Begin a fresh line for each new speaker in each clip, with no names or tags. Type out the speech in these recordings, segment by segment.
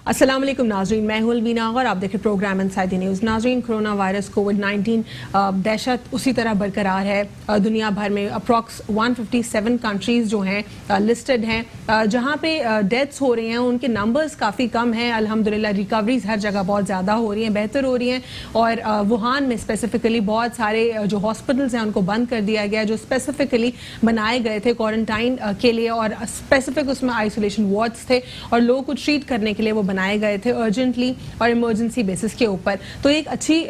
अस्सलाम वालेकुम नाज़रीन, मैं हूं अलवीना और आप देखें प्रोग्राम इनसाइड द न्यूज़। नाज़रीन, कोरोना वायरस कोविड-19 दहशत उसी तरह बरकरार है। दुनिया भर में अप्रॉक्स 157 कंट्रीज़ जो हैं लिस्टेड हैं जहां पे डेथ्स हो रही हैं उनके नंबर्स काफ़ी कम हैं। अल्हम्दुलिल्लाह रिकवरीज हर जगह बहुत ज़्यादा हो रही हैं, बेहतर हो रही हैं। और वुहान में स्पेसिफिकली बहुत सारे जो हॉस्पिटल्स हैं उनको बंद कर दिया गया जो स्पेसिफिकली बनाए गए थे क्वारंटाइन के लिए, और स्पेसिफिक उसमें आइसोलेशन वार्ड्स थे और लोगों को ट्रीट करने के लिए वो बनाए गए थे अर्जेंटली और इमरजेंसी बेसिस के ऊपर। तो एक अच्छी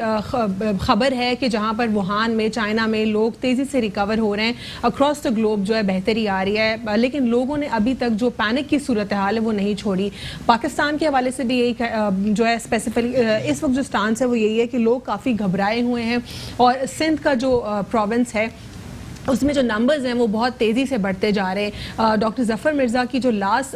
खबर है कि जहां पर वुहान में, चाइना में लोग तेज़ी से रिकवर हो रहे हैं, अक्रॉस द ग्लोब जो है बेहतरी आ रही है। लेकिन लोगों ने अभी तक जो पैनिक की सूरत हाल है वो नहीं छोड़ी। पाकिस्तान के हवाले से भी यही जो है स्पेसिफिकली इस वक्त जो स्टांस है वो यही है कि लोग काफ़ी घबराए हुए हैं। और सिंध का जो प्रोविंस है उसमें जो नंबर्स हैं वो बहुत तेज़ी से बढ़ते जा रहे हैं। डॉक्टर जफ़र मिर्ज़ा की जो लास्ट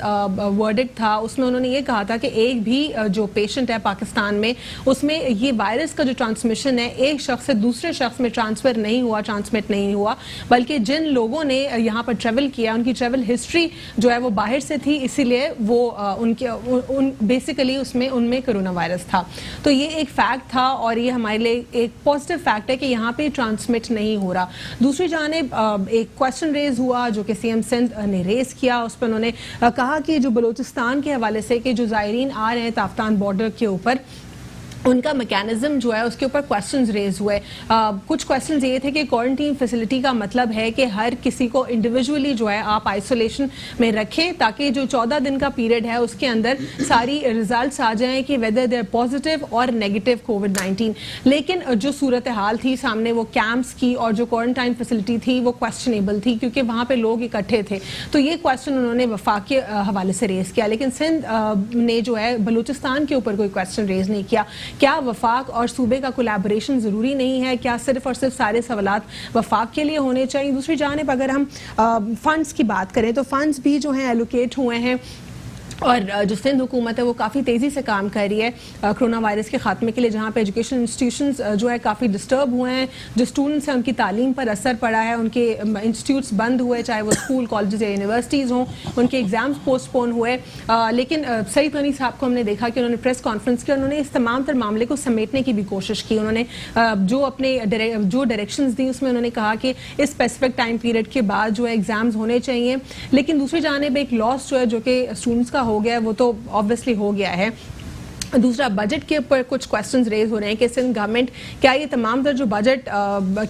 वर्डिक्ट था उसमें उन्होंने ये कहा था कि एक भी जो पेशेंट है पाकिस्तान में उसमें ये वायरस का जो ट्रांसमिशन है एक शख्स से दूसरे शख्स में ट्रांसमिट नहीं हुआ, बल्कि जिन लोगों ने यहाँ पर ट्रैवल किया उनकी ट्रैवल हिस्ट्री जो है वो बाहर से थी, इसीलिए वो बेसिकली उनमें कोरोना वायरस था। तो ये एक फैक्ट था और ये हमारे लिए एक पॉजिटिव फैक्ट है कि यहाँ पे ट्रांसमिट नहीं हो रहा। दूसरी जाने एक क्वेश्चन रेज हुआ जो कि सीएम सिंध ने रेज किया। उस पर उन्होंने कहा कि जो बलूचिस्तान के हवाले से कि जो ज़ायरीन आ रहे हैं ताफ्तान बॉर्डर के ऊपर उनका मैकेनिज्म जो है उसके ऊपर क्वेश्चंस रेज हुए। कुछ क्वेश्चंस ये थे कि क्वारंटीन फैसिलिटी का मतलब है कि हर किसी को इंडिविजुअली जो है आप आइसोलेशन में रखें ताकि जो 14 दिन का पीरियड है उसके अंदर सारी रिजल्ट्स आ जाएं कि वेदर दे आर पॉजिटिव और नेगेटिव कोविड-19। लेकिन जो सूरत हाल थी सामने वो कैंप्स की और जो क्वारंटाइन फैसिलिटी थी वो क्वेश्चनेबल थी क्योंकि वहाँ पर लोग इकट्ठे थे। तो ये क्वेश्चन उन्होंने वफाक के हवाले से रेज किया, लेकिन सिंध ने जो है बलूचिस्तान के ऊपर कोई क्वेश्चन रेज नहीं किया। क्या वफाक और सूबे का कोलैबोरेशन ज़रूरी नहीं है? क्या सिर्फ और सिर्फ सारे सवालात वफाक के लिए होने चाहिए? दूसरी जानिब अगर हम फंड्स की बात करें तो फंड्स भी जो हैं एलोकेट हुए हैं और जो सिंध हुकूमत है वो काफ़ी तेज़ी से काम कर रही है कोरोना वायरस के ख़ात्मे के लिए, जहाँ पे एजुकेशन इंस्टीट्यूशंस जो है काफ़ी डिस्टर्ब हुए हैं। जो स्टूडेंट्स हैं उनकी तालीम पर असर पड़ा है, उनके इंस्टीट्यूट्स बंद हुए, चाहे वो स्कूल कॉलेज या यूनिवर्सिटीज़ हों, उनके एग्ज़ाम्स पोस्टपोन हुए। लेकिन सईद गनी साहब को हमने देखा कि उन्होंने प्रेस कॉन्फ्रेंस की, उन्होंने इस तमाम तर मामले को समेटने की भी कोशिश की। उन्होंने जो अपने जो डायरेक्शंस दी उसमें उन्होंने कहा कि इस स्पेसिफिक टाइम पीरियड के बाद जो है एग्ज़ाम्स होने चाहिए। लेकिन दूसरी जानिब एक लॉस जो है जो कि स्टूडेंट्स का हो गया है वो तो ऑब्वियसली हो गया है। दूसरा, बजट के ऊपर कुछ क्वेश्चंस रेज हो रहे हैं कि सिंध गवर्नमेंट क्या ये तमाम तर जो बजट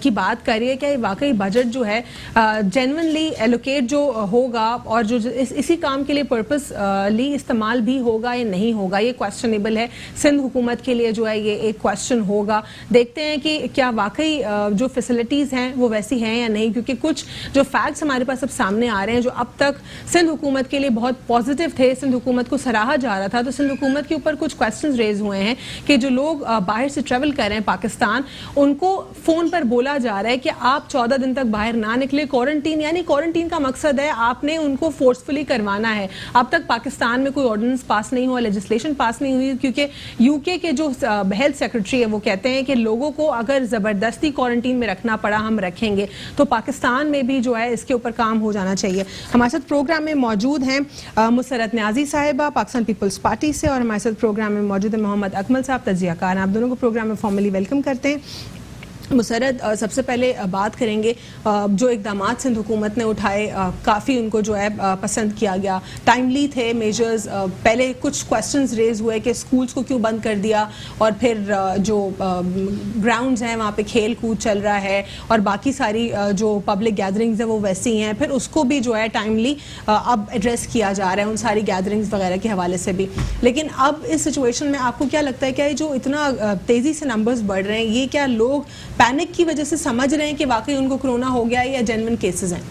की बात कर रही है क्या ये वाकई बजट जो है जेन्युइनली एलोकेट जो होगा और जो इसी काम के लिए पर्पसली इस्तेमाल भी होगा या नहीं होगा, ये क्वेश्चनेबल है। सिंध हुकूमत के लिए जो है ये एक क्वेश्चन होगा। देखते हैं कि क्या वाकई जो फैसिलिटीज़ हैं वो वैसी हैं या नहीं, क्योंकि कुछ जो फैक्ट्स हमारे पास अब सामने आ रहे हैं जो अब तक सिंध हुकूमत के लिए बहुत पॉजिटिव थे, सिंध हुकूमत को सराहा जा रहा था। तो सिंध हुकूमत के ऊपर कुछ क्वेश्चंस रेज हुए हैं कि जो लोग बाहर से ट्रैवल कर रहे हैं पाकिस्तान, उनको फोन पर बोला जा रहा है कि आप 14 दिन तक बाहर ना निकले। क्वारंटीन यानी क्वारंटीन का मकसद है आपने उनको फोर्सफुली करवाना है। अब तक पाकिस्तान में कोई ऑर्डिनेंस पास नहीं हुआ, लेजिस्लेशन पास नहीं हुई, क्योंकि यूके के जो हेल्थ सेक्रेटरी है वो कहते हैं कि लोगों को अगर जबरदस्ती क्वारंटीन में रखना पड़ा हम रखेंगे। तो पाकिस्तान में भी जो है इसके ऊपर काम हो जाना चाहिए। हमारे साथ प्रोग्राम में मौजूद हैं मुसरत न्याजी साहिबा पाकिस्तान पीपल्स पार्टी से, और हमारे साथ प्रोग्राम में मौजूद है मोहम्मद अकमल साहब तजियाकार। आप दोनों को प्रोग्राम में फॉर्मली वेलकम करते हैं। मुसरत, सबसे पहले बात करेंगे जो इकदाम सिंध हुकूमत ने उठाए काफ़ी उनको जो है पसंद किया गया, टाइमली थे मेजर्स। पहले कुछ क्वेश्चंस रेज हुए कि स्कूल्स को क्यों बंद कर दिया, और फिर जो ग्राउंड्स हैं वहाँ पे खेल कूद चल रहा है और बाकी सारी जो पब्लिक गैदरिंग्स हैं वो वैसी हैं, फिर उसको भी जो है टाइमली अब एड्रेस किया जा रहा है उन सारी गैदरिंग्स वगैरह के हवाले से भी। लेकिन अब इस सिचुएशन में आपको क्या लगता है, क्या ये जो इतना तेज़ी से नंबर्स बढ़ रहे हैं ये क्या लोग पैनिक की वजह से समझ रहे हैं कि वाकई उनको कोरोना हो गया है या जेन्युइन केसेस हैं?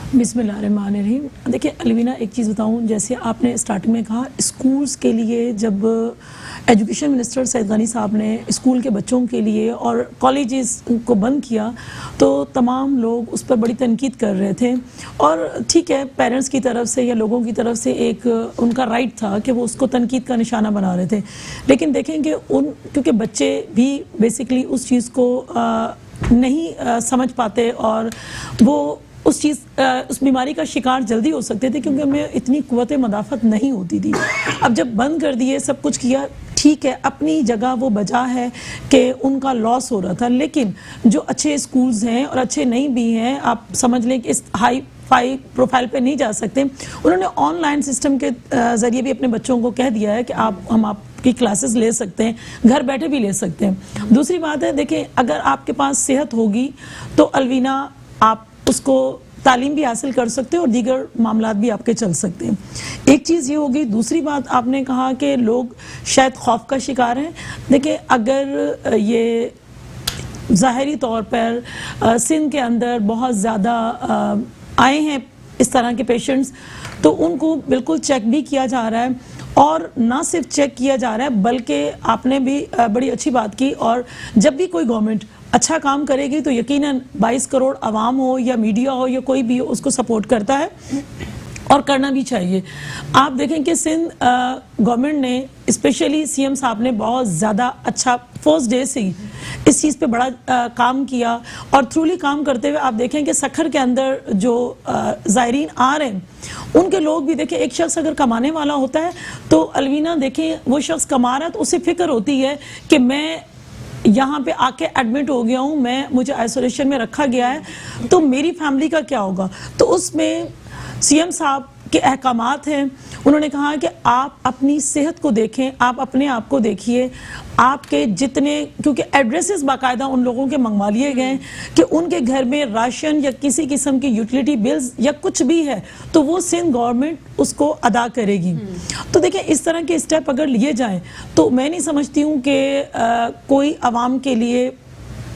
बिस्मिल्लाहिर्रहमानिर्रहीम। देखिए अलवीना, एक चीज़ बताऊं, जैसे आपने स्टार्टिंग में कहा स्कूल्स के लिए, जब एजुकेशन मिनिस्टर सईद गनी साहब ने स्कूल के बच्चों के लिए और कॉलेजेस को बंद किया तो तमाम लोग उस पर बड़ी तनकीद कर रहे थे। और ठीक है, पेरेंट्स की तरफ से या लोगों की तरफ से एक उनका राइट था कि वो उसको तनकीद का निशाना बना रहे थे। लेकिन देखेंगे क्योंकि बच्चे भी बेसिकली उस चीज़ को नहीं समझ पाते और वो उस बीमारी का शिकार जल्दी हो सकते थे, क्योंकि हमें इतनी कुव्वत मदाफत नहीं होती थी। अब जब बंद कर दिए, सब कुछ किया, ठीक है, अपनी जगह वो बजा है कि उनका लॉस हो रहा था, लेकिन जो अच्छे स्कूल्स हैं और अच्छे नहीं भी हैं, आप समझ लें कि इस हाई प्रोफाइल पे नहीं जा सकते, उन्होंने ऑनलाइन सिस्टम के ज़रिए भी अपने बच्चों को कह दिया है कि हम आपकी क्लासेस ले सकते हैं, घर बैठे भी ले सकते हैं। दूसरी बात है, देखिए, अगर आपके पास सेहत होगी तो अलवीना आप उसको तालीम भी हासिल कर सकते हो और दीगर मामलात भी आपके चल सकते हैं। एक चीज़ ये होगी। दूसरी बात, आपने कहा कि लोग शायद खौफ का शिकार हैं। देखिए, अगर ये ज़ाहिरी तौर पर सिंध के अंदर बहुत ज़्यादा आए हैं इस तरह के पेशेंट्स, तो उनको बिल्कुल चेक भी किया जा रहा है, और ना सिर्फ चेक किया जा रहा है बल्कि आपने भी बड़ी अच्छी बात की, और जब भी कोई गवर्नमेंट अच्छा काम करेगी तो यकीनन 22 करोड़ आवाम हो या मीडिया हो या कोई भी हो, उसको सपोर्ट करता है और करना भी चाहिए। आप देखें कि सिंध गवर्नमेंट ने, स्पेशली सीएम साहब ने बहुत ज़्यादा अच्छा फर्स्ट डे से ही इस चीज़ पे बड़ा काम किया, और थ्रूली काम करते हुए आप देखें कि सखर के अंदर जो ज़ायरीन आ रहे हैं, उनके लोग भी देखें, एक शख्स अगर कमाने वाला होता है तो अलवीना देखें, वो शख्स कमा रहा है तो उसे फिक्र होती है कि मैं यहाँ पे आके एडमिट हो गया हूँ, मुझे आइसोलेशन में रखा गया है, तो मेरी फैमिली का क्या होगा। तो उसमें सीएम साहब के अहकामात हैं। उन्होंने कहा कि आप अपनी सेहत को देखें, आप अपने आप को देखिए, आपके जितने, क्योंकि एड्रेसेस बाकायदा उन लोगों के मंगवा लिए गए कि उनके घर में राशन या किसी किस्म की यूटिलिटी बिल्स या कुछ भी है तो वो सिंध गवर्नमेंट उसको अदा करेगी। तो देखिए, इस तरह के स्टेप अगर लिए जाएं तो मैं नहीं समझती हूँ कि कोई आवाम के लिए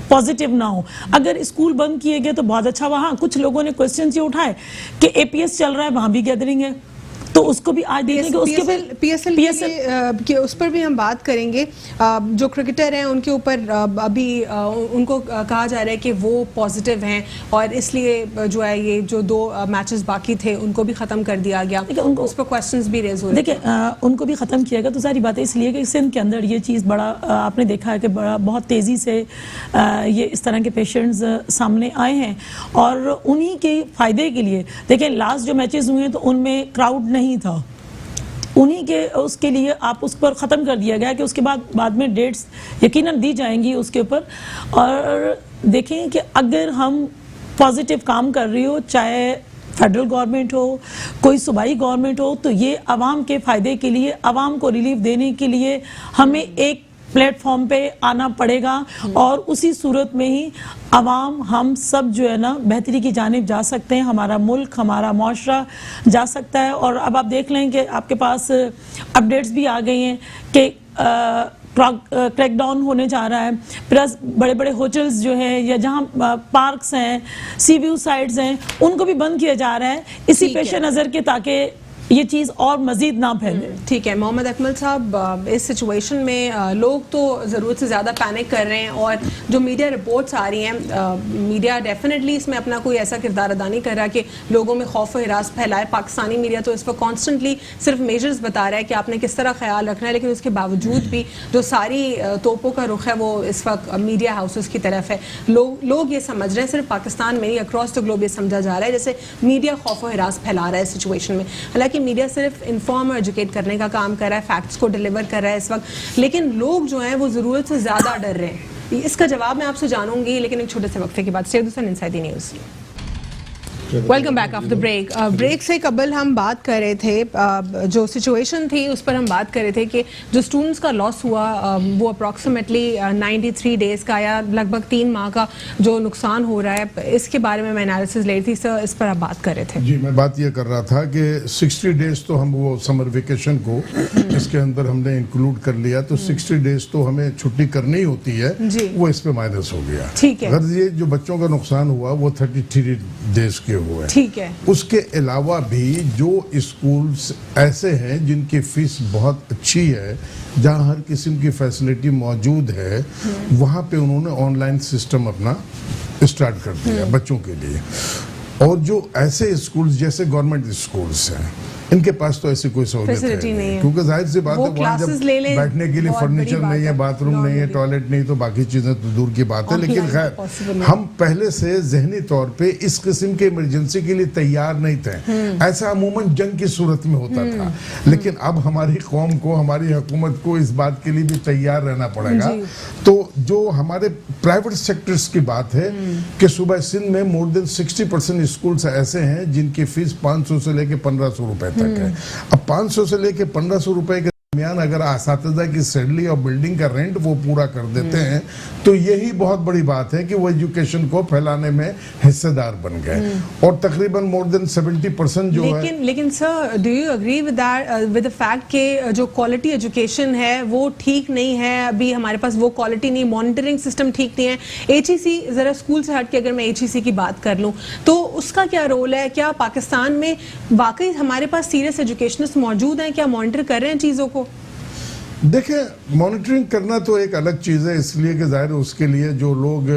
पॉजिटिव ना हो। अगर स्कूल बंद किए गए तो बहुत अच्छा। वहाँ कुछ लोगों ने क्वेश्चन ये उठाए कि एपीएस चल रहा है, वहाँ भी गैदरिंग है, तो उसको भी आज देखेंगे। उसके
पीएसएल के उस पर भी हम बात करेंगे। जो क्रिकेटर हैं उनके ऊपर अभी उनको कहा जा रहा है कि वो पॉजिटिव हैं और इसलिए जो है ये जो 2 मैचेस बाकी थे उनको भी ख़त्म कर दिया गया। उनको उस पर क्वेश्चंस भी रेज हो रहे हैं।
देखिए, उनको भी ख़त्म किया गया तो सारी बातें इसलिए कि सिंध के अंदर ये चीज़ बड़ा आपने देखा है कि बड़ा बहुत तेज़ी से ये इस तरह के पेशेंट्स सामने आए हैं, और उन्हीं के फ़ायदे के लिए देखिए लास्ट जो मैचेस हुए हैं तो उनमें क्राउड नहीं था, उन्हीं के उसके लिए आप उस पर ख़त्म कर दिया गया कि उसके बाद में डेट्स यकीनन दी जाएंगी उसके ऊपर। और देखें कि अगर हम पॉजिटिव काम कर रही हो, चाहे फेडरल गवर्नमेंट हो, कोई सूबाई गवर्नमेंट हो, तो ये आवाम के फ़ायदे के लिए, आवाम को रिलीफ देने के लिए हमें एक प्लेटफॉर्म पे आना पड़ेगा, और उसी सूरत में ही आवाम, हम सब जो है ना बेहतरी की जानिब जा सकते हैं, हमारा मुल्क, हमारा माशरा जा सकता है। और अब आप देख लें कि आपके पास अपडेट्स भी आ गई हैं कि क्रैकडाउन होने जा रहा है, प्लस बड़े बड़े होटल्स जो हैं या जहां पार्क्स हैं, सी व्यू साइट्स हैं, उनको भी बंद किया जा रहा है इसी पेश नज़र के, ताकि ये चीज़ और मज़ीद ना फैले।
ठीक है मोहम्मद अकमल साहब, इस सिचुएशन में लोग तो ज़रूरत से ज़्यादा पैनिक कर रहे हैं, और जो मीडिया रिपोर्ट्स आ रही हैं, मीडिया डेफिनेटली इसमें अपना कोई ऐसा किरदार अदा नहीं कर रहा कि लोगों में खौफ और हिरास फैलाए। पाकिस्तानी मीडिया तो इस पर कॉन्स्टेंटली सिर्फ मेजर्स बता रहा है कि आपने किस तरह ख्याल रखना है, लेकिन उसके बावजूद भी जो सारी तोपों का रुख है वो इस वक्त मीडिया हाउसेस की तरफ है। लोग ये समझ रहे हैं, सिर्फ पाकिस्तान में नहीं, अक्रॉस द ग्लोब ये समझा जा रहा है जैसे मीडिया खौफ और हिरास फैला रहा है इस सिचुएशन में। हालांकि मीडिया सिर्फ इन्फॉर्म और एजुकेट करने का काम कर रहा है, फैक्ट्स को डिलीवर कर रहा है इस वक्त, लेकिन लोग जो हैं वो ज़रूरत से ज़्यादा डर रहे हैं। इसका जवाब मैं आपसे जानूंगी, लेकिन एक छोटे से वक्फे के बाद। Stay with us on inside the news. Welcome back after break. Break से कबल हम बात कर रहे थे, जो सिचुएशन थी उस पर हम बात कर रहे थे कि जो स्टूडेंट्स का लॉस हुआ वो अप्रॉक्सीमेटली 93 डेज़ का या लगभग 3 माह का जो नुकसान हो रहा है, इसके बारे में मैं एनालिसिस ले रही थी। सर, इस पर आप बात कर रहे थे।
जी, मैं बात ये कर रहा था कि 60 डेज़ तो हम वो समर वेकेशन को इसके अंदर हमने इंक्लूड कर लिया, तो 60 डेज़ तो हमें छुट्टी करनी ही होती है, वो इस पे माइनस हो गया।
ठीक है।
अगर ये जो बच्चों का नुकसान हुआ वो 33 डेज़ के हुए।
ठीक है।
उसके अलावा भी जो स्कूल्स ऐसे हैं जिनकी फीस बहुत अच्छी है, जहां हर किस्म की फैसिलिटी मौजूद है, वहां पे उन्होंने ऑनलाइन सिस्टम अपना स्टार्ट कर दिया बच्चों के लिए। और जो ऐसे स्कूल्स जैसे गवर्नमेंट स्कूल्स हैं इनके पास तो ऐसी कोई सहूलियत
Facility नहीं
है
है।
क्योंकि जाहिर सी बात
वो
है वहाँ
classes
जब
ले लें,
बैठने के लिए
बहुत बड़ी
फर्नीचर
बात
नहीं है,
है।
बाथरूम नहीं है,
Normally।
टॉयलेट नहीं, तो बाकी चीजें तो दूर की बात है। लेकिन
Online
खैर
possible नहीं।
हम पहले से जहनी तौर पे इस किस्म के इमरजेंसी के लिए तैयार नहीं थे। ऐसा अमूमन जंग की सूरत में होता था, लेकिन अब हमारी कौम को, हमारी हुकूमत को इस बात के लिए भी तैयार रहना पड़ेगा।
जी।
तो जो हमारे प्राइवेट सेक्टर्स की बात है कि सुबह सिंध में मोर देन 60% स्कूल्स ऐसे हैं जिनकी फीस 500 से लेके 1500 रुपए तक है। अब 500 से लेके 1500 रुपए के दरमियान अगर असातिज़ा की सैलरी और बिल्डिंग का रेंट वो पूरा कर देते हैं तो यही बहुत बड़ी बात है कि वो एजुकेशन को फैलाने में हिस्सेदार बन गए। और तकरीबन मोर देन 70% जो है।
लेकिन sir, do you agree with that, with the fact कि जो क्वालिटी एजुकेशन है वो ठीक नहीं है, अभी हमारे पास वो क्वालिटी नहीं, मॉनिटरिंग सिस्टम ठीक नहीं है। एचईसी, जरा स्कूल से हट के अगर मैं एचईसी की बात कर लूं तो उसका क्या रोल है? क्या पाकिस्तान में वाकई हमारे पास सीरियस एजुकेशनिस्ट मौजूद हैं? क्या मॉनिटर कर रहे हैं चीज़ों को?
देखिए, मॉनिटरिंग करना तो एक अलग चीज़ है, इसलिए कि जाहिर है उसके लिए जो लोग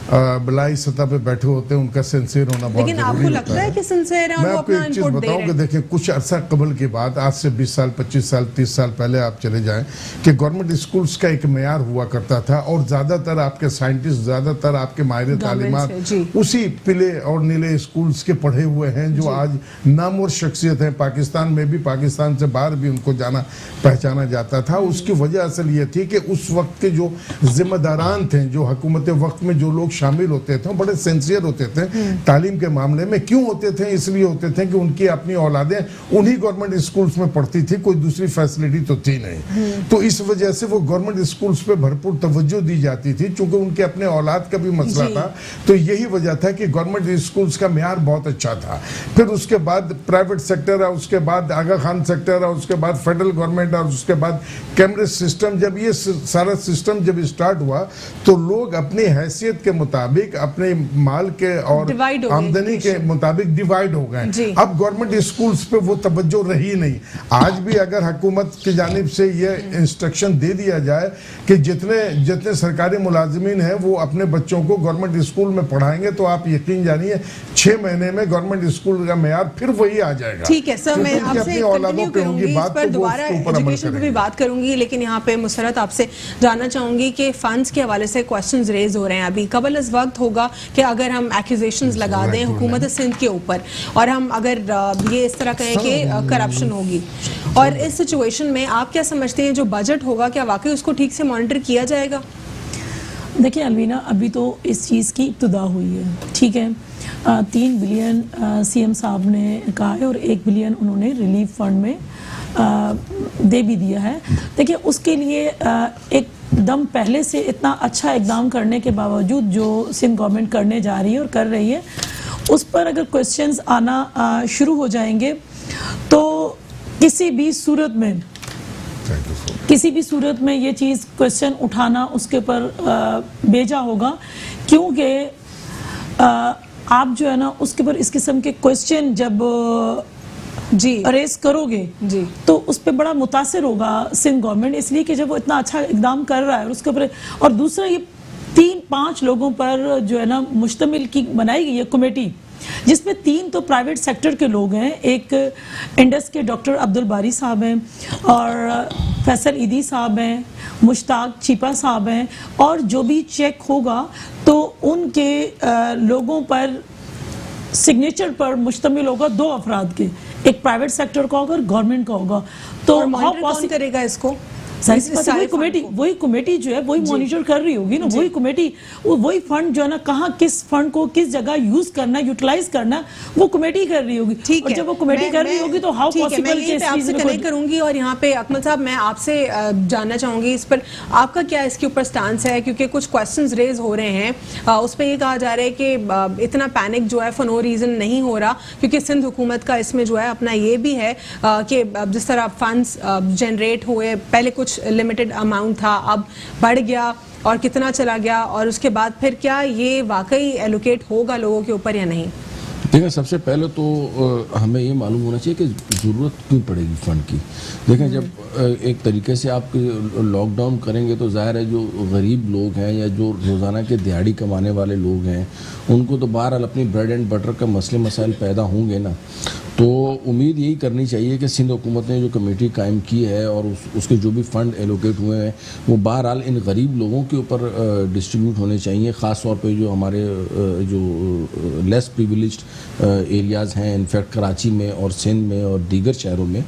बलाई सतह पे बैठे होते हैं उनका सिंसियर होना बहुत
लेकिन
जरूरी
आपको
होता
लगता है कि सिंसियर है और
मैं
वो
आपको
अपना
एक चीज
इनपुट दे
बताऊं
रहे
कि
हैं?
देखिए, कुछ अरसा कबल की बात, आज से 20 साल 25 साल 30 साल पहले आप चले जाएं कि गवर्नमेंट स्कूल्स का एक मेयार हुआ करता था और ज्यादातर आपके साइंटिस्ट, ज्यादातर आपके माहिर तालीमात
से, जी।
उसी पीले और नीले स्कूल्स के पढ़े हुए हैं जो आज नामवर शख्सियत है। पाकिस्तान में भी, पाकिस्तान से बाहर भी उनको जाना पहचाना जाता था। उसकी वजह असल ये थी कि उस वक्त के जो जिम्मेदारान थे, जो हुकूमत वक्त में जो लोग शामिल होते थे, बड़े सिंसियर होते थे तालीम के मामले में। क्यों होते थे? इसलिए होते थे कि उनकी अपनी औलादें उन्हीं गवर्नमेंट स्कूल्स में पढ़ती थी, कोई दूसरी फैसिलिटी तो थी नहीं। तो इस वजह से वो गवर्नमेंट स्कूल्स पे भरपूर तवज्जो दी जाती थी, चूंकि उनके अपने औलाद का भी मसला था। तो यही वजह था कि गवर्नमेंट स्कूल्स का मेयार बहुत अच्छा था। फिर उसके बाद प्राइवेट सेक्टर है, उसके बाद आगा खान सेक्टर है, उसके बाद फेडरल गवर्नमेंट और उसके बाद कैमरेज सिस्टम। जब ये सारा सिस्टम जब स्टार्ट हुआ तो लोग अपनी हैसियत के मुताबिक, अपने माल के और आमदनी के मुताबिक डिवाइड हो गए। अब गवर्नमेंट स्कूल्स पे वो तवज्जो रही नहीं। आज भी अगर हुकूमत की जानिब से ये इंस्ट्रक्शन दे दिया जाए कि जितने सरकारी मुलाजिमीन हैं वो अपने बच्चों को गवर्नमेंट स्कूल में पढ़ाएंगे, तो आप यकीन जानिए 6 महीने में गवर्नमेंट स्कूल का मेयार फिर वही आ जाएगा।
ठीक है सर, मैं आपसे कंटिन्यू करूंगी इस पर, दोबारा एजुकेशन पर भी बात करूंगी, लेकिन यहाँ पे मुसरत आपसे जानना चाहूंगी कि फंड्स के हवाले से क्वेश्चंस रेज हो रहे हैं। अभी कबल इस वक्त होगा कि अगर हम एक्यूजेशंस लगा दें हुकूमत सिंध के ऊपर और हम अगर ये इस तरह कहें कि करप्शन होगी, और इस सिचुएशन में आप क्या समझते हैं जो बजट होगा क्या वाकई उसको ठीक से मॉनिटर किया जाएगा?
देखिए अलवीना, अभी तो इस चीज़ की इब्तिदा हुई है, ठीक है। 3 बिलियन सीएम साहब ने कहा है और 1 बिलियन उन्होंने रिलीफ फंड में दे भी दिया है। देखिए उसके लिए एकदम पहले से इतना अच्छा इकदाम करने के बावजूद जो सिंध गवर्नमेंट करने जा रही है और कर रही है, उस पर अगर क्वेश्चंस आना शुरू हो जाएंगे तो किसी भी सूरत में ये चीज़ क्वेश्चन उठाना उसके ऊपर बेजा होगा, क्योंकि आप जो है ना उसके ऊपर इस किस्म के क्वेश्चन जब रेस करोगे
जी,
तो उस पर बड़ा मुतासिर होगा सिंध गवर्नमेंट, इसलिए कि जब वो इतना अच्छा इकदाम कर रहा है और उसके ऊपर, और दूसरा ये 3-5 लोगों पर जो है ना मुश्तमिल की बनाई गई है कमेटी, जिसमें 3 तो प्राइवेट सेक्टर के लोग हैं। एक इंडस के डॉक्टर अब्दुल बारी साहब हैं और फैसल ईदी साहब हैं, मुश्ताक चीपा साहब हैं, और जो भी चेक होगा तो उनके लोगों पर सिग्नेचर पर मुश्तमिल होगा 2 अफराद के, एक प्राइवेट सेक्टर का होगा और गवर्नमेंट का होगा। तो
कौन करेगा इसको?
वही कमेटी जो है वही मॉनिटर कर रही होगी ना, वही कमेटी, वही फंड जो है ना कहाँ किस फंड को किस जगह यूज करना, यूटिलाइज करना, वो कमेटी कर रही होगी।
ठीक है,
जब वो कमेटी कर रही होगी तो हाउ पॉसिबल
कि आपसे कनेक्ट करूंगी। और यहाँ पे अकमल साहब, मैं आपसे जानना चाहूंगी इस पर आपका क्या इसके ऊपर स्टांस है, क्योंकि कुछ क्वेश्चंस रेज हो रहे हैं। उस पर ये कहा जा रहा है कि इतना पैनिक जो है फॉर नो रीजन नहीं हो रहा, क्योंकि सिंध हुकूमत का इसमें जो है अपना ये भी है कि जिस तरह फंड्स जनरेट हुए, पहले कुछ लिमिटेड अमाउंट था, अब बढ़ गया और कितना चला गया, और उसके बाद फिर क्या ये वाकई एलोकेट होगा लोगों के ऊपर या नहीं?
देखिए, सबसे पहले तो हमें ये मालूम होना चाहिए कि ज़रूरत क्यों पड़ेगी फ़ंड की। देखें, जब एक तरीके से आप लॉकडाउन करेंगे तो ज़ाहिर है जो गरीब लोग हैं या जो रोज़ाना के दिहाड़ी कमाने वाले लोग हैं उनको तो बहरहाल अपनी ब्रेड एंड बटर का मसले मसाइल पैदा होंगे ना। तो उम्मीद यही करनी चाहिए कि सिंध हुकूमत ने जो कमेटी कायम की है और उसके जो भी फंड एलोकेट हुए हैं वो बहरहाल इन गरीब लोगों के ऊपर डिस्ट्रीब्यूट होने चाहिए, ख़ास तौर पे जो हमारे जो लेस प्रिविलेज्ड एरियाज़ हैं, इनफैक्ट कराची में और सिंध में और दीगर शहरों में।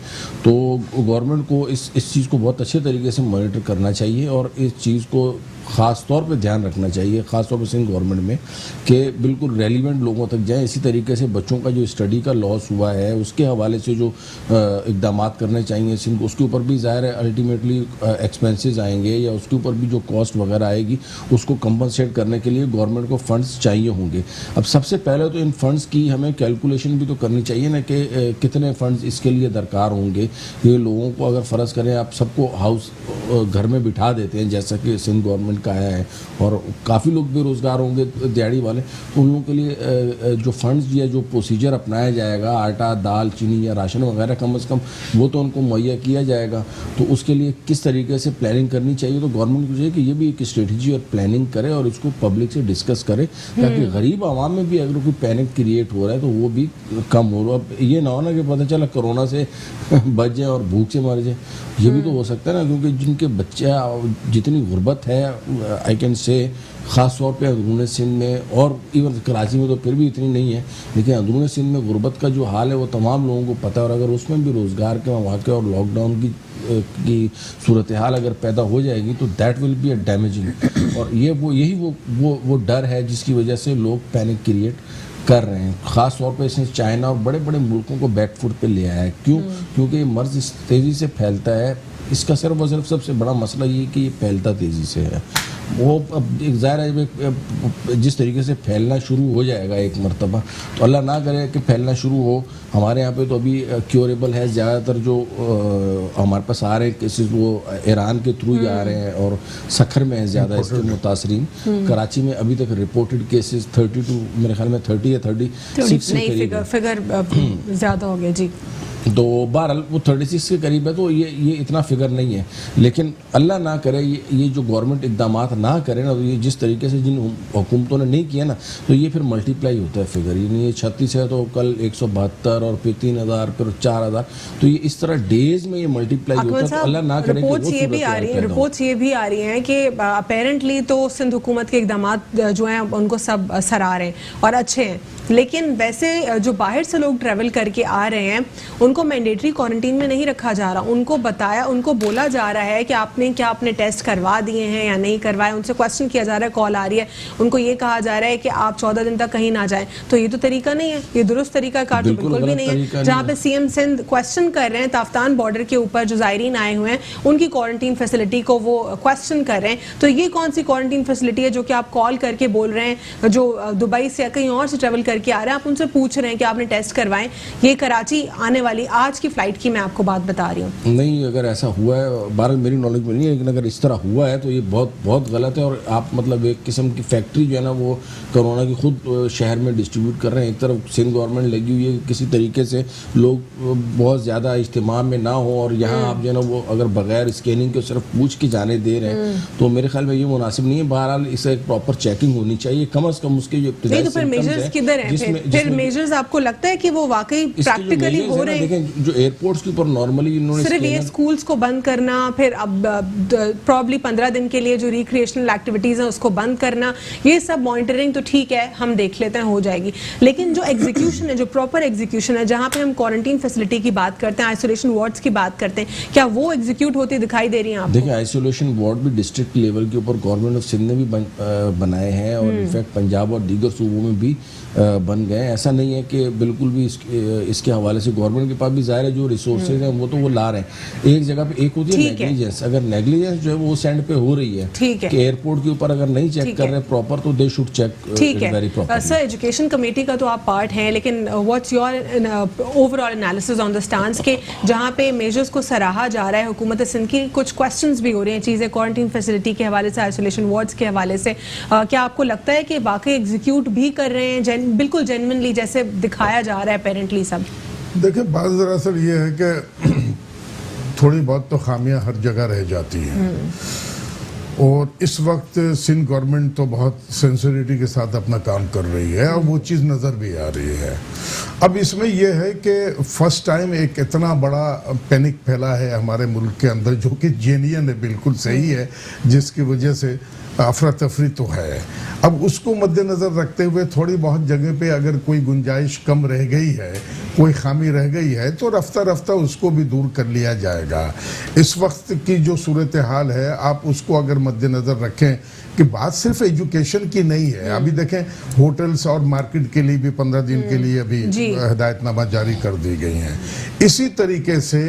तो गवर्नमेंट को इस चीज़ को बहुत अच्छे तरीके से मॉनिटर करना चाहिए और इस चीज़ को ख़ास तौर पे ध्यान रखना चाहिए, ख़ास तौर पे सिंध गवर्नमेंट में, कि बिल्कुल रेलिवेंट लोगों तक जाए। इसी तरीके से बच्चों का जो स्टडी का लॉस हुआ है उसके हवाले से जो इक़दाम करने चाहिए सिंध, उसके ऊपर भी ज़ाहिर है अल्टीमेटली एक्सपेंसेस आएंगे या उसके ऊपर भी जो कॉस्ट वगैरह आएगी उसको कंपनसेट करने के लिए गवर्नमेंट को फ़ंड्स चाहिए होंगे। अब सबसे पहले तो इन फ़ंड्स की हमें कैलकुलेशन भी तो करनी चाहिए ना कि कितने फ़ंड्स इसके लिए दरकार होंगे। ये लोगों को अगर फ़र्ज़ करें आप सबको हाउस घर में बिठा देते हैं जैसा कि सिंध गवर्नमेंट का आया है और काफ़ी लोग बेरोज़गार होंगे दिहाड़ी वाले, तो उन लोगों के लिए जो फंड्स या जो प्रोसीजर अपनाया जाएगा, आटा दाल चीनी या राशन वगैरह कम से कम वो तो उनको मुहैया किया जाएगा। तो उसके लिए किस तरीके से प्लानिंग करनी चाहिए, तो गवर्नमेंट को चाहिए कि ये भी एक स्ट्रेटजी और प्लानिंग करे और इसको पब्लिक से डिस्कस करे ताकि गरीब आवाम में भी अगर कोई पैनिक क्रिएट हो रहा है तो वो भी कम हो। अब ये ना हो ना कि पता चला कोरोना से बच जाए और भूख से मर जाए, ये भी तो हो सकता है ना, क्योंकि जिनके बच्चे जितनी गुर्बत है आई कैन से ख़ास तौर पे अंदरून सिंध में और इवन कराची में तो फिर भी इतनी नहीं है, लेकिन अंदरून सिंध में गुर्बत का जो हाल है वो तमाम लोगों को पता है। और अगर उसमें भी रोज़गार के मौके और लॉकडाउन की सूरत हाल अगर पैदा हो जाएगी तो that will be a damaging. और यही वो डर है जिसकी वजह से लोग पैनिक क्रिएट कर रहे हैं। ख़ास तौर पे इसने चाइना और बड़े बड़े मुल्कों को बैकफुट पे ले आया है। क्यों? क्योंकि ये मर्ज़ इस तेज़ी से फैलता है। इसका सिर्फ और सिर्फ सबसे बड़ा मसला ये कि ये फैलता तेज़ी से है। वो अब एक ज़ाहिर है जिस तरीके से फैलना शुरू हो जाएगा एक मरतबा, तो अल्लाह ना करे कि फैलना शुरू हो। हमारे यहाँ पे तो अभी क्योरेबल है, ज़्यादातर जो हमारे पास आ रहे हैं केसेस वो ईरान के थ्रू ही आ रहे हैं और सखर में है ज़्यादा इसके मुतासरीन। कराची में अभी तक रिपोर्टेड केसेस 32 मेरे ख्याल में 30 या 36 के करीब है।
फिगर ज़्यादा हो गया जी।
तो बहरहाल वो 36 के करीब है, तो ये इतना फिगर नहीं है। लेकिन अल्लाह ना करे ये जो गवर्नमेंट इक़दाम ना करे ना, तो ये जिस तरीके से जिन हुकूमतों ने नहीं किया ना, तो ये फिर मल्टीप्लाई होता है फिगर। ये 36 है तो कल 172 और फिर 3000 फिर 4000, तो ये इस तरह डेज में ये मल्टीप्लाई होता है। तो अल्लाह ना करे।
रिपोर्ट्स ये भी आ रही हैं कि अपेरेंटली तो सिंध हुकूमत के इक़दाम जो हैं उनको सब सराह रहे हैं और अच्छे हैं, लेकिन वैसे जो बाहर से लोग ट्रैवल करके आ रहे हैं उनको मैंडेटरी क्वारंटीन में नहीं रखा जा रहा। उनको बोला जा रहा है कि आपने अपने टेस्ट करवा दिए हैं या नहीं करवाए। उनसे क्वेश्चन किया जा रहा है, कॉल आ रही है, उनको ये कहा जा रहा है कि आप 14 दिन तक कहीं ना जाएं। तो ये तो तरीका नहीं है, ये दुरुस्त तरीका कार तो बिल्कुल भी नहीं है। जहाँ पे सीएम सिंध क्वेश्चन कर रहे हैं ताफ्तान बॉर्डर के ऊपर जो ज़ायरीन आए हुए हैं उनकी क्वारंटीन फैसिलिटी को वो क्वेश्चन कर रहे हैं, तो ये कौन सी क्वारंटीन फैसिलिटी है जो कि आप कॉल करके बोल रहे हैं जो दुबई से या कहीं और से ट्रेवल करके आ रहे हैं, आप उनसे पूछ रहे हैं कि आपने टेस्ट करवाएं। ये कराची आने वाली आज की फ्लाइट की मैं आपको बात बता रही हूँ।
नहीं, अगर ऐसा हुआ है, बहरहाल मेरी नॉलेज में नहीं है, लेकिन अगर इस तरह हुआ है तो ये बहुत गलत है। और आप मतलब एक किस्म की फैक्ट्री जो है ना वो कोरोना की खुद शहर में डिस्ट्रीब्यूट कर रहे हैं। एक तरफ सिंध गवर्नमेंट लगी हुई है किसी तरीके से लोग बहुत ज़्यादा इज्तिमा में ना हो, और यहाँ आप जो है ना वो अगर बगैर स्कैनिंग के सिर्फ पूछ के जाने दे रहे हैं, तो मेरे ख्याल में ये मुनासिब नहीं है। बहरहाल इसे एक प्रॉपर चेकिंग होनी चाहिए कम से कम। उसके जो
फिर मेजर्स किधर हैं? फिर मेजर्स आपको लगता है कि वो वाकई प्रैक्टिकली हो रहे हैं?
देखें, जो एयरपोर्ट्स के ऊपर नॉर्मली इन्होंने
सिर्फ ये स्कूल्स को बंद करना, फिर अब प्रॉब्ली 15 दिन के लिए जो रिक्रिएशनल एक्टिविटीज़ हैं उसको बंद करना, ये सब मॉनिटरिंग तो ठीक है, हम देख लेते हैं, हो जाएगी। लेकिन जो एग्जीक्यूशन है, जो प्रॉपर एग्जीक्यूशन है, जहाँ पे हम क्वारंटीन फैसिलिटी की बात करते हैं, आइसोलेशन वार्ड्स की बात करते हैं, क्या वो एग्जीक्यूट होती दिखाई दे रही है आपको?
देखिए, आइसोलेशन वार्ड भी डिस्ट्रिक्ट लेवल के ऊपर गवर्नमेंट ऑफ सिंध ने भी बनाए हैं और इनफैक्ट पंजाब और दीगर सूबों में भी बन गए। ऐसा नहीं है कि बिल्कुल भी इसके हवाले से गवर्नमेंट के पास भी ज़ाहिर है जो रिसोर्सेज हैं वो तो वो ला रहे हैं। एक जगह पे एक होती है नेग्लिजेंस, अगर नेग्लिजेंस जो है वो सेंड पे हो रही है कि एयरपोर्ट के ऊपर अगर नहीं चेक कर रहे प्रॉपर, तो they should check very proper.
Sir, education committee का तो आप पार्ट हैं, लेकिन what's your overall analysis on the stance के जहाँ पे मेजर्स को सराहा जा रहा है हुकूमत सिंध की, कुछ क्वेश्चंस भी हो रही हैं चीज़ें क्वारंटीन फैसिलिटी के हवाले से, आइसोलेशन वार्ड्स के हवाले से, क्या आपको लगता है कि वाकई एग्जीक्यूट भी कर रहे हैं बिल्कुल जेन्युइनली जैसे दिखाया जा रहा है अपेरेंटली सब?
देखिए, बात दरअसल ये है कि थोड़ी बहुत तो खामियां हर जगह रह जाती हैं, और इस वक्त सिंध गवर्नमेंट तो बहुत सिंसियरिटी के साथ अपना काम कर रही है और वो चीज़ नज़र भी आ रही है। अब इसमें यह है कि फर्स्ट टाइम एक इतना बड़ा पैनिक फैला है हमारे मुल्क के अंदर, जो कि जेन्युइन है, बिल्कुल सही है, जिसकी वजह से अफरा तफरी तो है। अब उसको मद्देनज़र रखते हुए थोड़ी बहुत जगह पे अगर कोई गुंजाइश कम रह गई है, कोई खामी रह गई है, तो रफ्ता रफ्ता उसको भी दूर कर लिया जाएगा। इस वक्त की जो सूरत हाल है, आप उसको अगर मद्देनज़र रखें कि बात सिर्फ एजुकेशन की नहीं है। अभी देखें होटल्स और मार्केट के लिए भी 15 दिन के लिए अभी हिदायतनामा जारी कर दी गई हैं। इसी तरीके से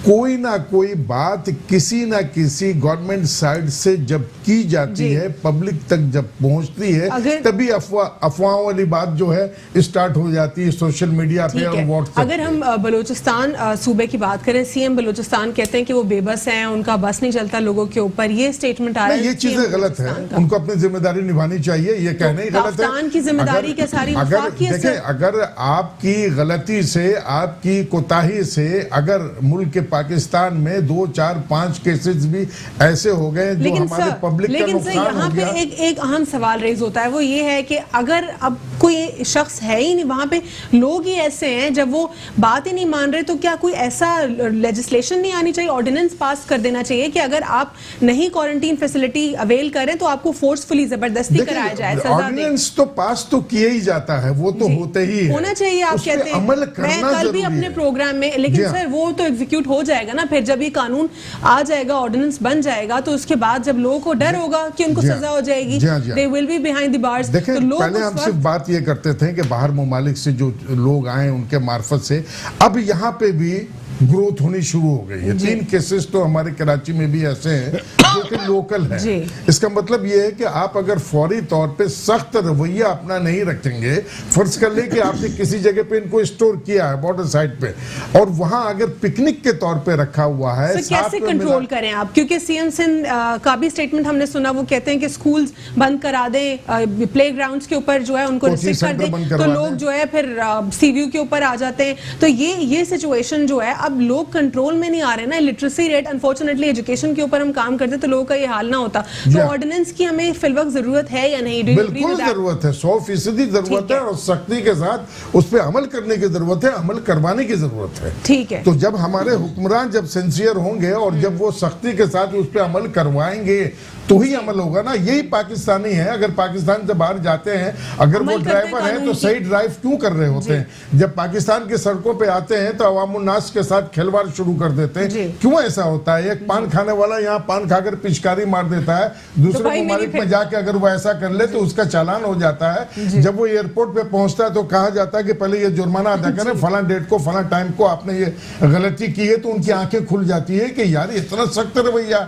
कोई ना कोई बात किसी ना किसी गवर्नमेंट साइड से जब की जाती है, पब्लिक तक जब पहुंचती है, तभी अफवाहों वाली बात जो है स्टार्ट हो जाती है सोशल मीडिया पे और व्हाट्सएप।
अगर हम बलूचिस्तान सूबे की बात करें, सीएम बलूचिस्तान कहते हैं कि वो बेबस हैं, उनका बस नहीं चलता लोगों के ऊपर, ये स्टेटमेंट आ रहा है।
ये चीजें गलत है, उनको अपनी जिम्मेदारी निभानी चाहिए, ये कहना ही गलत है।
कप्तान की जिम्मेदारी क्या सारी वफाक की है?
देखिए, अगर आपकी गलती से, आपकी कोताही से अगर मुल्क के पाकिस्तान में 2, 4, 5 केसेस भी ऐसे हो गए जो हमारे पब्लिक का नुकसान हो गया।
एक अहम सवाल रेज होता है, वो ये है कि अगर अब कोई शख्स है ही नहीं वहां पे, लोग ही ऐसे हैं, जब वो बात ही नहीं मान रहे, तो क्या कोई ऐसा लेजिस्लेशन नहीं आनी चाहिए, ऑर्डिनेंस पास कर देना चाहिए कि अगर आप नहीं क्वारंटीन फैसिलिटी अवेल करें तो आपको फोर्सफुली जबरदस्ती कराया जाए, सजा दें।
ऑर्डिनेंस तो पास तो किया ही जाता है, वो तो होते ही
होना चाहिए। आप कहते हैं
अमल करना
मैं कल भी अपने प्रोग्राम में, लेकिन सर वो तो एग्जीक्यूट हो जाएगा ना, फिर जब ये कानून आ जाएगा, ऑर्डिनेंस बन जाएगा, तो उसके बाद जब लोगों को डर होगा कि उनको सजा हो जाएगी, they will be behind the bars.
देखिए, पहले हम सिर्फ बात ये करते थे कि बाहर ममालिक से जो लोग आए उनके मार्फत से, अब यहाँ पे भी ग्रोथ होनी शुरू हो गई है। 3 केसेस तो हमारे कराची में भी ऐसे हैं जो कि लोकल हैं। इसका मतलब ये है कि आप अगर फौरी तौर पे सख्त रवैया अपना नहीं रखेंगे, फर्ज कर ले कि आपने किसी जगह पे इनको स्टोर किया है बॉर्डर साइड पे, और वहां अगर पिकनिक के तौर पे रखा हुआ है,
तो कैसे कंट्रोल करें आप? क्योंकि सीएम सिंध का भी स्टेटमेंट हमने सुना, वो कहते हैं कि स्कूल्स बंद करा दें, प्ले ग्राउंड्स के ऊपर जो है उनको रिस्ट्रिक्ट कर दें, तो लोग जो है फिर सीव्यू के ऊपर आ जाते हैं। तो ये सिचुएशन जो है, अब लोग कंट्रोल में नहीं आ रहे ना। लिटरेसी रेट, अनफॉर्चुनेटली एजुकेशन के ऊपर हम काम करते तो लोगों का ये हाल ना होता। तो ऑर्डिनेंस की हमें फिलवक्त जरूरत है या नहीं?
बिल्कुल जरूरत है, 100% जरूरत है, और सख्ती के साथ उस पर अमल करने की जरूरत है, अमल करवाने की जरूरत है।
ठीक है।
तो जब हमारे हुक्मरान जब सिंसियर होंगे और जब वो सख्ती के साथ उस पर अमल करवाएंगे तो ही अमल होगा ना। यही पाकिस्तानी है, अगर पाकिस्तान से बाहर जाते हैं, अगर वो ड्राइवर है तो सही ड्राइव क्यों कर रहे होते हैं? जब पाकिस्तान के सड़कों पे आते हैं तो अवामुन्नास के साथ खिलवाड़ शुरू कर देते हैं। क्यों ऐसा होता है? एक पान खाने वाला यहाँ पान खाकर पिचकारी मार देता है, दूसरे ममालिक में जाके अगर वो ऐसा कर ले तो उसका चालान हो जाता है। जब वो एयरपोर्ट पे पहुंचता है तो कहा जाता है कि पहले ये जुर्माना अदा करें, फला डेट को, फला टाइम को आपने ये गलती की है। तो उनकी आंखें खुल जाती है कि यार इतना सख्त रवैया,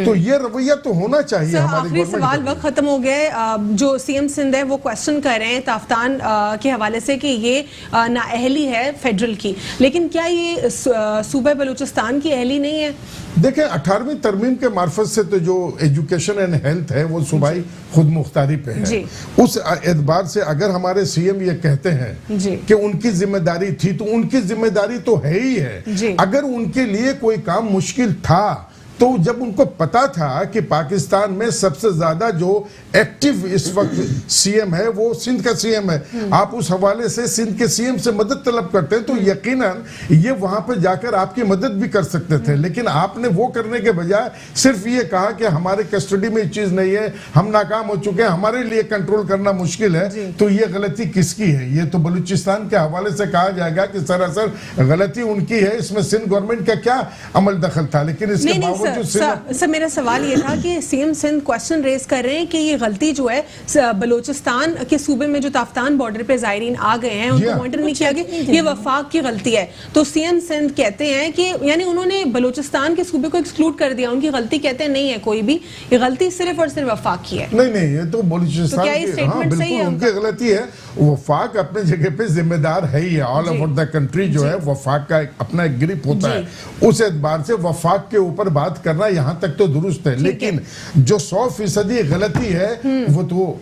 तो ये रवैया तो होना चाहिए।
आखिरी सवाल, वक्त खत्म हो गया। जो सीएम सिंध है वो क्वेश्चन कर रहे हैं ताफ्तान के हवाले से कि ये नाअहली है फेडरल की, लेकिन क्या ये सूबे बलूचिस्तान की अहली नहीं है?
देखें, 18वीं तरमीम के मार्फत से तो जो एजुकेशन एंड हेल्थ है वो सूबाई खुद मुख्तारी पे है। उस एतबार से अगर हमारे सीएम ये कहते हैं कि उनकी जिम्मेदारी थी, तो उनकी जिम्मेदारी तो है ही है। अगर उनके लिए कोई काम मुश्किल था तो जब उनको पता था कि पाकिस्तान में सबसे ज्यादा जो एक्टिव इस वक्त सीएम है वो सिंध का सीएम है, आप उस हवाले से सिंध के सीएम से मदद तलब करते हैं तो यकीनन ये वहां पर जाकर आपकी मदद भी कर सकते थे। लेकिन आपने वो करने के बजाय सिर्फ ये कहा कि हमारे कस्टडी में ये चीज नहीं है, हम नाकाम हो चुके हैं, हमारे लिए कंट्रोल करना मुश्किल है। तो ये गलती किसकी है? ये तो बलूचिस्तान के हवाले से कहा जाएगा कि सरासर गलती उनकी है, इसमें सिंध गवर्नमेंट का क्या अमल दखल था? लेकिन इसके बावजूद
सर, मेरा सवाल ये था कि सीएम सिंध क्वेश्चन रेज कर रहे हैं कि ये गलती जो है बलूचिस्तान के सूबे में जो ताफ्तान बॉर्डर पे जायरीन आ गए हैं उनको मॉनिटर नहीं किया गया, ये वफाक की गलती है। तो सीएम सिंध कहते हैं कि यानी उन्होंने बलूचिस्तान के सूबे को एक्सक्लूड कर दिया, उनकी गलती कहते हैं नहीं है कोई भी, ये गलती सिर्फ और सिर्फ वफाक की है।
नहीं, ये तो बलूचिस्तान की उनकी गलती है। वफाक अपने जगह पे जिम्मेदार है ही, ऑल ओवर द कंट्री जो है वफाक का अपना एक ग्रिप होता है। उस एतबार से वफाक के ऊपर बात करना यहाँ तक तो दुरुस्त है, लेकिन जो 100% गलती है वो तो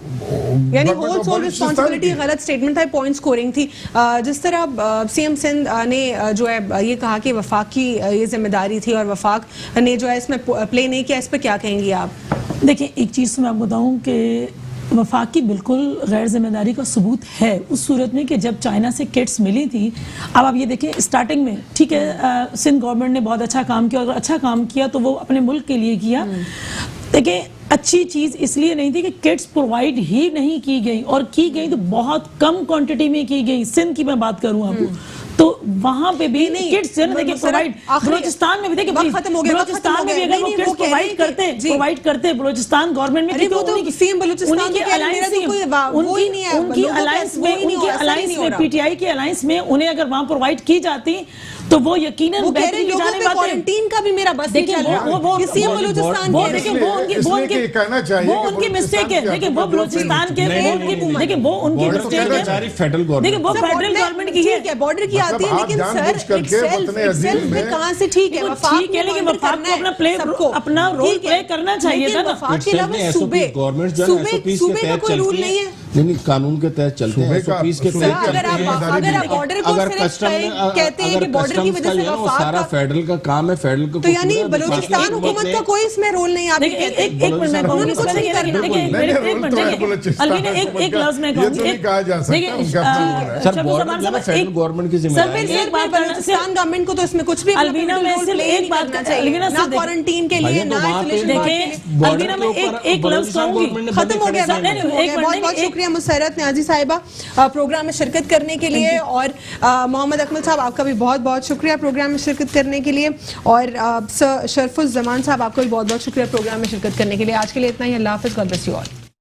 यानी होल सोल रिस्पांसिबिलिटी गलत स्टेटमेंट था, पॉइंट स्कोरिंग थी। जिस तरह सीएम सिंध ने जो है ये कहा कि वफाक की ये जिम्मेदारी थी और वफाक ने जो है इसमें प्ले नहीं किया, इस पर क्या कहेंगे आप?
देखिए, एक चीज़ मैं आपको बताऊं कि वफाकी बिल्कुल गैर जिम्मेदारी का सबूत है उस सूरत में कि जब चाइना से किट्स मिली थी। अब आप ये देखें स्टार्टिंग में ठीक है सिंध गवर्नमेंट ने बहुत अच्छा काम किया, अगर अच्छा काम किया तो वो अपने मुल्क के लिए किया। देखिए अच्छी चीज़ इसलिए नहीं थी कि किट्स प्रोवाइड ही नहीं की गई, और की गई तो बहुत कम क्वांटिटी में की गई। सिंध की मैं बात करूं आपको तो वहां पे भी किट्स जो है ना देखिए प्रोवाइड, बलूचिस्तान में भी देखिए बलूचिस्तान में भी अगर वो किट्स प्रोवाइड करते बलूचिस्तान गवर्नमेंट में, उनकी अलायंस में पीटीआई की अलायंस में उन्हें अगर वहां प्रोवाइड की जाती तो वो यकीनन बेहतरी की जाने बात है।
क्वारंटीन का भी मेरा बस नहीं चल रहा। वो बलूचिस्तान
वो देखिए वो उनकी मिस्टेक है। देखिए वो बलूचिस्तान के देखिए वो उनकी मिस्टेक है। देखिए वो फेडरल गवर्नमेंट की है,
बॉर्डर की आती है, लेकिन सर में कहां से ठीक है,
ठीक है लेकिन वफाक को अपना रोल प्ले करना चाहिए था ना।
वफाक के अलावा सूबे का कोई रूल नहीं है।
नहीं कानून के तहत चलते हैं, SOPs के तहत चलते हैं।
अगर आप बॉर्डर को कहते हैं कि बॉर्डर की वजह से
वो सारा फेडरल का काम है, फेडरल को
तो यानी बलूचिस्तान हुकूमत का कोई इसमें रोल नहीं। आप
एक मिनट मैं कुछ नहीं करना। एक लफ्ज में
फेडरल गवर्नमेंट की जिम्मेदारी है।
बलूचिस्तान गवर्नमेंट को तो इसमें कुछ भी
अलवीना में सिर्फ एक बात
अलवीना ना क्वारंटीन के लिए ना आइसोलेशन।
अलवीना में एक लफ्ज कहूंगी,
खत्म हो गया। बहुत बहुत शुक्रिया मुसर्रत न्याजी साहिबा प्रोग्राम में शिरकत करने के लिए, और मोहम्मद अकमल साहब आपका भी बहुत बहुत शुक्रिया प्रोग्राम में शिरकत करने के लिए, और शरफुज़ ज़मान साहब आपका भी बहुत बहुत शुक्रिया प्रोग्राम में शिरकत करने के लिए। आज के लिए इतना ही। अल्लाह हाफ़िज़, गॉड ब्लेस यू ऑल।